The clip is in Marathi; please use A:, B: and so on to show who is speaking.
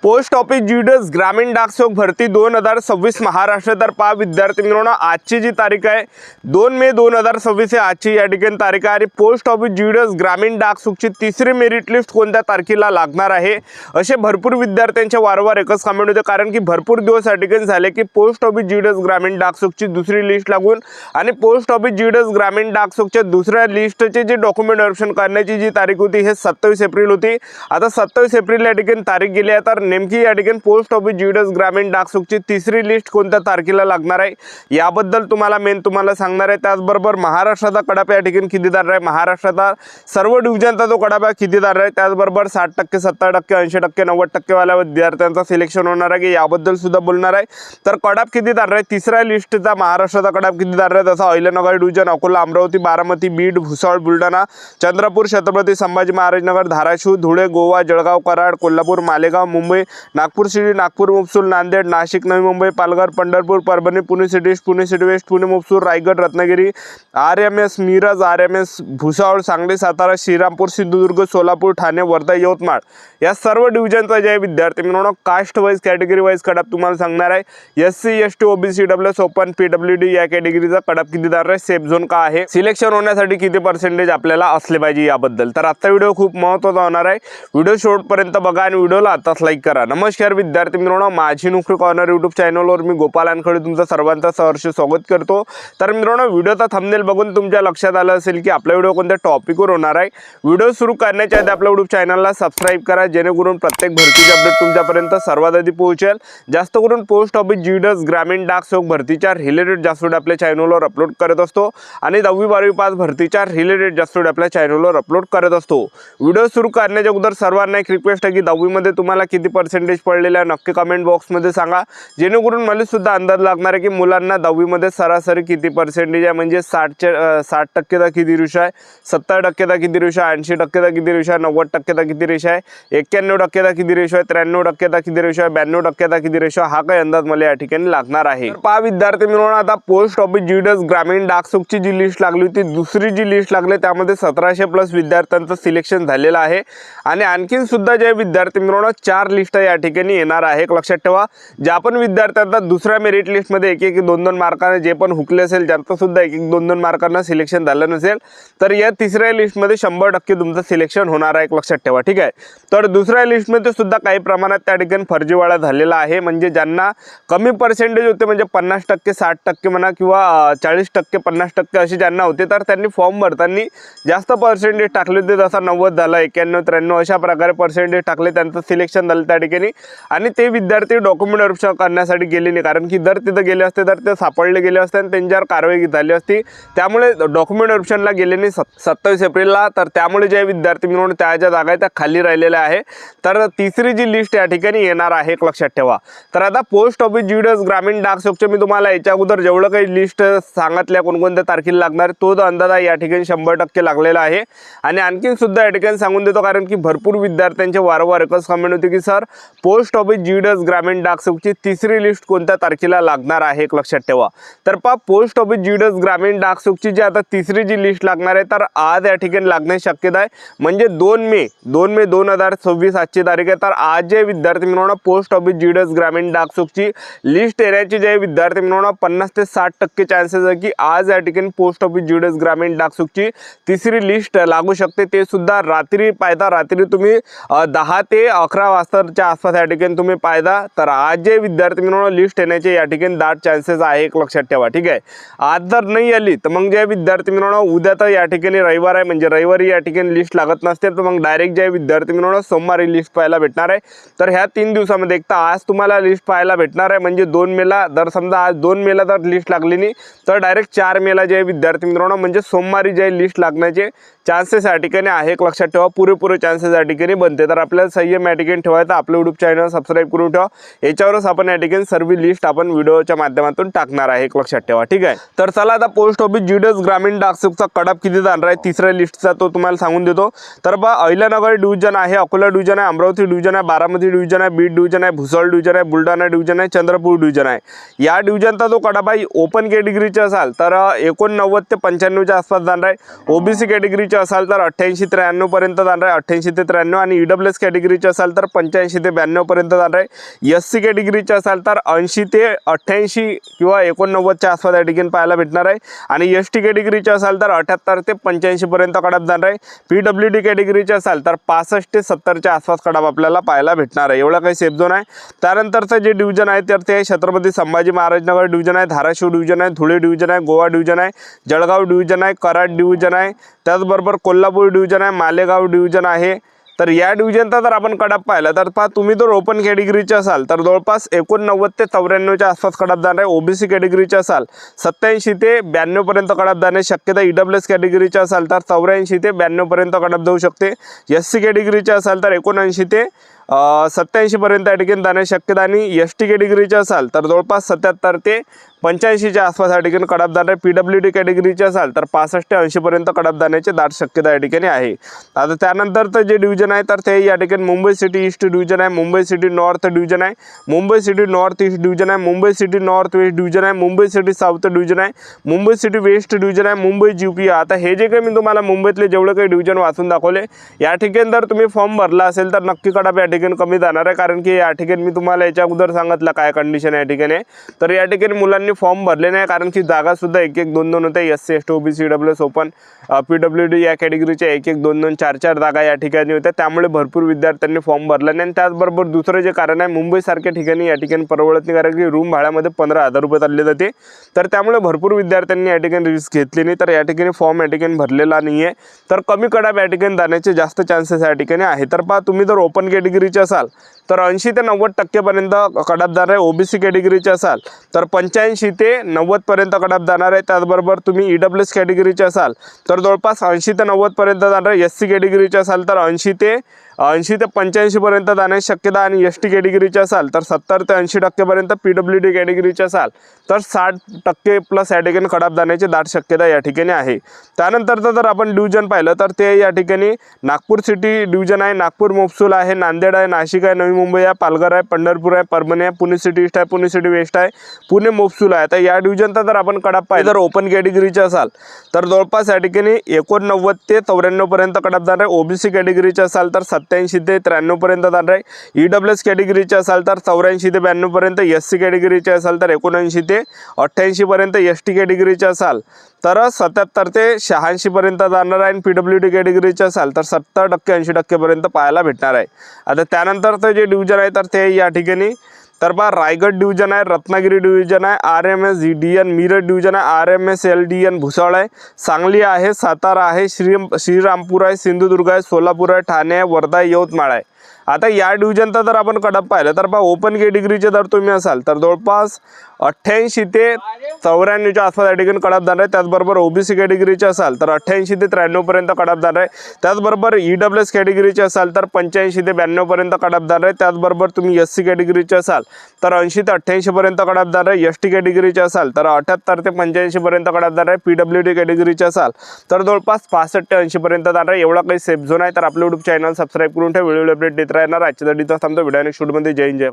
A: पोस्ट ऑफिस जीडीएस ग्रामीण डाकसेवक भरती 2026 महाराष्ट्र तर पहा विद्यार्थी मित्रांनो, आजची जी तारीख आहे 2 मे 2026 ही आजची या ठिकाणी तारीख आहे आणि पोस्ट ऑफिस जीडीएस ग्रामीण डाकसेवकची तिसरी मेरिट लिस्ट कोणत्या तारखेला लागणार आहे असे भरपूर विद्यार्थ्यांचे वारंवार एकच कमेंट होते, कारण की भरपूर दिवस या ठिकाणी झाले की पोस्ट ऑफिस जीडीएस ग्रामीण डाकसेवकची दुसरी लिस्ट लागून आणि पोस्ट ऑफिस जीडीएस ग्रामीण डाकसेवकच्या दुसऱ्या लिस्टचे जे डॉक्युमेंट व्हेरिफिकेशन करण्याची जी तारीख होती हे 27 एप्रिल होती। आता 27 एप्रिल या ठिकाणी तारीख गेली आहे, तर नेमकी या ठिकाणी पोस्ट ऑफिस जीडीएस ग्रामीण डाकसेवकची तिसरी लिस्ट कोणत्या तारखेला लागणार आहे याबद्दल तुम्हाला सांगणार आहे। त्याचबरोबर महाराष्ट्राचा कडापा या ठिकाणी किती दार आहे, महाराष्ट्राचा सर्व डिव्हिजनचा जो कडापा किती दार आहे, त्याचबरोबर 60%, 70%, 80%, 90% वाल्या विद्यार्थ्यांचा सिलेक्शन होणार आहे याबद्दल सुद्धा बोलणार आहे। तर कडाप किती दार आहे, तिसऱ्या लिस्टचा महाराष्ट्राचा कडाप किती दार आहे, जसा Ahilyanagar division, Akola, Amravati, Baramati, Beed, Bhusawal, Buldhana, Chandrapur, Chhatrapati Sambhaji Maharajnagar, Dharashiv, Dhule, Goa, Jalgaon, Karad, Kolhapur, Malegaon, Mumbai, Nagpur city, Nagpur mofussil, Nanded, Nashik, Navi Mumbai, Palghar, Pandharpur, Parbhani, Pune city east, Pune city west, Pune mofussil, Raigad, Ratnagiri, RMS Miraj, RMS Bhusawal, Sangli, Satara, Shrirampur, Sindhudurg, Solapur, Thane, Wardha, Yavatmal या सर्व डिव्हिजनचा जे विद्यार्थी मित्रांनो कास्ट वाईज कॅटेगरी वाईज कडाप तुम्हाला सांगणार आहे। SC ST OBC EWS open PWD या कॅटेगरीचा कडाप किती दार आहे, सेफ झोन का आहे, सिलेक्शन होण्यासाठी किती पर्सेंटेज आपल्याला असले पाहिजे याबद्दल। तर आजचा व्हिडिओ खूप महत्त्वाचा होणार आहे, व्हिडिओ शेवटपर्यंत बघा आणि व्हिडिओला आताच लाईक करा। नमस्कार विद्यार्थी मित्रांनो, माझी नोकरी कॉर्नर यूट्यूब चॅनलवर मी गोपाल वानखडे तुमचं सर्वांचं सहर्ष स्वागत करतो। तर मित्रांनो, व्हिडिओचा थंबनेल बघून तुमच्या लक्षात आलं असेल की आपला व्हिडिओ कोणत्या टॉपिकवर होणार आहे। व्हिडिओ सुरू करण्याच्या आधी आपल्या यूट्यूब चॅनलला सबस्क्राइब करा, जेणेकरून प्रत्येक भरतीचे अपडेट तुमच्यापर्यंत सर्वात आधी पोहोचेल। जास्त करून पोस्ट ऑफिस जीडीएस ग्रामीण डाकसेवक भरतीच्या रिलेटेड जास्त व्हिडिओ आपल्या चॅनलवर अपलोड करत असतो आणि 10वी 12वी पास भरतीच्या रिलेटेड जास्त व्हिडिओ आपल्या चॅनलवर अपलोड करत असतो। व्हिडिओ सुरू करण्याच्या अगोदर सर्वांना एक रिक्वेस्ट आहे की 10वी मध्ये तुम्हाला किती पर्सेंटेज पडलेले आहे नक्की कमेंट बॉक्समध्ये सांगा, जेणेकरून मला सुद्धा अंदाज लागणार आहे की मुलांना 10वी मध्ये सरासरी किती पर्सेंटेज आहे, म्हणजे 60% किती रेषा आहे, 70% किती रेषा आहे, 80% किती रेषा आहे, 90% किती रेषा आहे, 91% किती रेषा आहे, 93% किती रेषा आहे, 92% किती रेषा, हा काही अंदाज मला या ठिकाणी लागणार आहे। तर पहा विद्यार्थी मित्रांनो, आता पोस्ट ऑफिस जीडीएस ग्रामीण डाकसेवकची जी लिस्ट लागली होती, दुसरी जी लिस्ट लागली त्यामध्ये 1700+ विद्यार्थ्यांचं सिलेक्शन झालेलं आहे आणि आणखीन सुद्धा जे विद्यार्थी मित्रांनो 4 लिस्ट या ठिकाणी येणार आहे। लक्षात ठेवा, ज्या पण विद्यार्थ्यांना दुसऱ्या मेरिट लिस्टमध्ये 1-1, 2-2 मार्काने जे पण हुकले असेल, ज्यांचं सुद्धा 1-1, 2-2 मार्कांना सिलेक्शन झालं नसेल, तर या तिसऱ्या लिस्टमध्ये 100% तुमचं सिलेक्शन होणार आहे, लक्षात ठेवा, ठीक आहे। तर दुसऱ्या लिस्टमध्ये सुद्धा काही प्रमाणात त्या ठिकाणी फर्जीवाडा झालेला आहे, म्हणजे ज्यांना कमी पर्सेंटेज होते, म्हणजे 50%, 60% म्हणा किंवा 40%, 50% असे ज्यांना होते, तर त्यांनी फॉर्म भरताना जास्त पर्सेंटेज टाकले होते, जसा 90 झाला, 91, 93 अशा प्रकारे पर्सेंटेज टाकले, त्यांचं सिलेक्शन झालं त्या ठिकाणी आणि ते विद्यार्थी डॉक्युमेंट व्हेरिफिकेशन करण्यासाठी गेले नाही, कारण की जर तिथं गेले असते तर ते सापडले गेले असते आणि त्यांच्यावर कारवाई झाली असती, त्यामुळे डॉक्युमेंट व्हेरिफिकेशनला गेले नाही 27 एप्रिलला। तर त्यामुळे जे विद्यार्थी मिळून त्याच्या जागा आहे त्या खाली राहिलेल्या आहे। तर तिसरी जी लिस्ट या ठिकाणी येणार आहे, लक्षात ठेवा। तर आता पोस्ट ऑफिस जीडीएस ग्रामीण डाकसेवकचे मी तुम्हाला याच्या अगोदर जेवढं काही लिस्ट सांगितल्या कोणकोणत्या तारखेला लागणार तो अंदाज या ठिकाणी 100% लागलेला आहे आणि आणखीन सुद्धा या ठिकाणी सांगून देतो, कारण की भरपूर विद्यार्थ्यांचे वारंवार एकच कमेंट होते की सर पोस्ट ऑफिस जीडीएस ग्रामीण डाकसेवकची तिसरी लिस्ट कोणत्या तारखेला लागणार आहे, लक्षात ठेवा। तर पहा पोस्ट ऑफिस जीडीएस ग्रामीण डाकसेवकची जी आता तिसरी जी लिस्ट लागणार आहे, तर आज या ठिकाणी लागण्याची शक्यता आहे, म्हणजे 2 मे 2026 आजची तारीख आहे। तर आज जे विद्यार्थी मिळवणं पोस्ट ऑफिस जीडीएस ग्रामीण डाकसेवकची लिस्ट येण्याची जे विद्यार्थी मिळवणं 50 ते 60% चान्सेस आहे की आज या ठिकाणी पोस्ट ऑफिस जीडीएस ग्रामीण डाकसेवकची तिसरी लिस्ट लागू शकते। ते सुद्धा रात्री पायदा, रात्री तुम्ही 10 ते 11 वाजताच्या आसपास या ठिकाणी तुम्ही पायदा। तर आज जे विद्यार्थी मिळवणं लिस्ट येण्याचे या ठिकाणी दाट चान्सेस आहे, लक्षात ठेवा, ठीक आहे। आज जर नाही आली तर मग जे विद्यार्थी मिळवणं उद्या तर या ठिकाणी रविवार आहे, म्हणजे रविवारी या ठिकाणी लिस्ट लागत नसते, तर मग डायरेक्ट जे विद्यार्थी मिळवणं सोमवारी लिस्ट पाहायला भेटणार आहे। तर ह्या 3 दिवसामध्ये एक तर आज तुम्हाला लिस्ट पाहायला भेटणार आहे, म्हणजे 2 मेला, जर समजा आज 2 मेला जर लिस्ट लागली नाही तर डायरेक्ट 4 मेला जे विद्यार्थी मिळवणं म्हणजे सोमवारी जे लिस्ट लागण्याचे चान्सेस या ठिकाणी आहे, लक्षात ठेवा, पुरेपूर चान्सेस या ठिकाणी बनते। तर आपल्याला संयम या ठिकाणी ठेवायचं, आपलं यूट्यूब चॅनल सबस्क्राइब करून ठेवा, याच्यावरच आपण या ठिकाणी सर्व लिस्ट आपण व्हिडिओच्या माध्यमातून टाकणार आहे, लक्षात ठेवा, ठीक आहे। तर चला आता पोस्ट ऑफिस जीडीएस ग्रामीण डाकसेवकचा कडाप किती जाणार आहे तिसऱ्या लिस्टचा तो तुम्हाला सांगून देतो। तर बा अहिल्यानगर डिव्हिजन आहे, अकोला डिव्हिजन आहे, अमरावती डिव्हिजन आहे, बारामती डिव्हिजन आहे, बीड डिव्हिजन आहे, भुसावळ डिव्हिजन आहे, बुलढाणा डिव्हिजन आहे, चंद्रपूर डिव्हिजन आहे। या डिव्हिजनचा जो कडाप आहे ओपन कॅटेगरीचे असाल तर 89 ते 95च्या आसपास जाणार आहे, ओबीसी कॅटेगरीचे असाल तर 88 ते 93 पर्यंत जाणार आहे, 88 ते 93, आणि EWS कॅटेगरीचे असाल तर 85 87 ते 92 पर्यंत जाणार आहे। एससी कॅटेगरीचे असाल तर 80 ते 88 किंवा 89च्या आसपास या ठिकाणी पाहायला भेटणार आहे। आणि एसटी कॅटेगरीचे असाल तर 78 ते 85 पर्यंत कडाप जाणार आहे। पीडब्ल्यूडी कॅटेगरीचे असाल तर 65 ते 70च्या आसपास कडाप आपल्याला पाहायला भेटणार आहे। एवढा काही सेफ झोन आहे। त्यानंतरचं जे डिव्हिजन आहे तर ते छत्रपती संभाजी महाराजनगर डिव्हिजन आहे, धाराशिव डिव्हिजन आहे, धुळे डिव्हिजन आहे, गोवा डिव्हिजन आहे, जळगाव डिव्हिजन आहे, कराड डिव्हिजन आहे, त्याचबरोबर कोल्हापूर डिव्हिजन आहे, मालेगाव डिव्हिजन आहे। तर या डिव्हिजनचा जर आपण कडाप पाहिला तर पहा तुम्ही जर ओपन कॅटेगरीचे असाल तर जवळपास 89 ते 94च्या आसपास कडाप जाणार आहे। ओबीसी कॅटेगरीचे असाल 87 ते 92 पर्यंत कडाप जाण्याची शक्यता। ईडब्ल्यूएस कॅटेगरीचे असाल तर 84 ते 92 पर्यंत कडाप जाऊ शकते। एससी कॅटेगरीचे असाल तर 79 ते 87 पर्यंत या ठिकाणी जाण्याची शक्यता। आणि एसटी कॅटेगरीचे असाल तर जवळपास 77 ते 85च्या आसपास या ठिकाणी कडाप जाणार। पीडब्ल्यूडी कॅटेगरीचे असाल तर 65 ते 80 पर्यंत कडाप जाण्याची दाट शक्यता या ठिकाणी आहे। आता त्यानंतरचं जे डिव्हिजन आहे तर ते या ठिकाणी मुंबई सिटी ईस्ट डिव्हिजन आहे, मुंबई सिटी नॉर्थ डिव्हिजन आहे, Mumbai city north east division आहे, Mumbai city north west division आहे, मुंबई सिटी साऊथ डिव्हिजन आहे, मुंबई सिटी वेस्ट डिव्हिजन आहे, मुंबई जीपी। आता हे जे काही मी तुम्हाला मुंबईतले जेवढे काही डिव्हिजन वाचून दाखवले या ठिकाणी जर तुम्ही फॉर्म भरला असेल तर नक्की कडाप या ठिकाणी कमी जाणार आहे। कारण की या ठिकाणी मी तुम्हाला याच्या अगोदर सांगितलं काय कंडिशन या ठिकाणी। तर या ठिकाणी मुलांनी फॉर्म भरले नाही कारण की जागा सुद्धा 1-1, 2-2 होत्या। SC ST OBC EWS open PWD या कॅटेगरीच्या 1-1, 2-2, 4-4 जागा या ठिकाणी होत्या। त्यामुळे भरपूर विद्यार्थ्यांनी फॉर्म भरला नाही। आणि त्याचबरोबर दुसरं जे कारण आहे मुंबईसारख्या ठिकाणी या ठिकाणी परवडत नाही कारण की रूम भाड्यामध्ये 15,000 रुपये चालले जाते। तर त्यामुळे भरपूर विद्यार्थ्यांनी या ठिकाणी रिस्क घेतली नाही। तर या ठिकाणी फॉर्म या ठिकाणी भरलेला नाही आहे तर कमी कडाप या ठिकाणी जाण्याचे जास्त चान्सेस या ठिकाणी आहे। तर पहा तुम्ही जर ओपन कॅटेगरीचे असाल तर 80 ते 90% पर्यंत कडाप जाणार आहे। ओबीसी कॅटेगरीचे असाल तर 85 ते 90 पर्यंत कडाप जाणार आहे। त्याचबरोबर तुम्ही ईडब्ल्यूएस कॅटेगरीचे असाल तर जवळपास 80 ते 90 पर्यंत जाणार आहे। एससी कॅटेगरीचे असाल तर 80 ते 85 पर्यंत जाण्याची शक्यता। आणि एसटी कॅटेगरीचे असाल तर 70 ते 80% पर्यंत, पीडब्ल्यूडी कॅटेगरीचे असाल तर 60% प्लस या ठिकाणी कडाप जाण्याची दाट शक्यता या ठिकाणी आहे। त्यानंतरचं जर आपण डिव्हिजन पाहिलं तर ते या ठिकाणी नागपूर सिटी डिव्हिजन आहे, नागपूर मोपसूल आहे, नांदेड आहे, नाशिक आहे, नवी मुंबई आहे, पालघर आहे, पंढरपूर आहे, परभणी आहे, पुणे सिटी ईस्ट आहे, पुणे सिटी वेस्ट आहे, पुणे मोपसूल आहे। तर या डिव्हिजनचा जर आपण कडाप पाहिलं तर ओपन कॅटेगरीचे असाल तर जवळपास या ठिकाणी 89 ते 94 पर्यंत कडाप जाणार आहे। ओबीसी कॅटेगरीचे असाल तर 87 ते 93 पर्यंत जाणार आहे। ईडब्ल्यूएस कॅटेगरीचे असाल तर 84 ते 92 पर्यंत, एससी कॅटेगरीचे असाल तर 79 ते 88 पर्यंत, एसटी कॅटेगरीचे असाल तर 77 ते 86 पर्यंत जाणार आहे। आणि पीडब्ल्यूडी कॅटेगरीचे असाल तर 70% 80% पर्यंत पाहायला भेटणार आहे। आता त्यानंतरचं जे डिव्हिजन आहे तर ते या ठिकाणी तर पहा रायगड डिव्हिजन आहे, रत्नागिरी डिव्हिजन आहे, RMS DN मिरज डिव्हिजन आहे, RMS LDN भुसावळ आहे, सांगली आहे, सातारा आहे, श्रीरामपूर आहे, सिंधुदुर्ग आहे, सोलापूर आहे, ठाणे आहे, वर्धा आहे, यवतमाळ आहे। आता या डिव्हिजनचा जर आपण कडाप पाहिलं तर पहा ओपन कॅटेगरीचे जर तुम्ही असाल तर जवळपास 88 ते 94च्या आसपास या ठिकाणी कडाप जाणार आहे। त्याचबरोबर ओबीसी कॅटेगरीचे असाल तर 88 ते 93 पर्यंत कडाप जाणार आहे। त्याचबरोबर ईडब्ल्यूएस कॅटेगरीचे असाल तर 85 ते 92 पर्यंत कडाप जाणार आहे। त्याचबरोबर तुम्ही एससी कॅटेगरीचे असाल तर 80 ते 88 पर्यंत कडाप जाणार आहे। एसटी कॅटेगरीचे असाल तर 78 ते 85 पर्यंत कडाप जाणार आहे। पीडब्ल्यूडी कॅटेगरीचे असाल तर जवळपास 65 ते 80 पर्यंत जाणार आहे। एवढा काही सेफ झोन आहे। तर आपलं यूट्यूब चॅनल सबस्क्राईब करून ठेवा, व्हिडिओ अपडेट देत राहणार। आजच्या दिवसात थांबतो, व्हिडिओ नेक्स्ट शूटमध्ये जय हिंद जय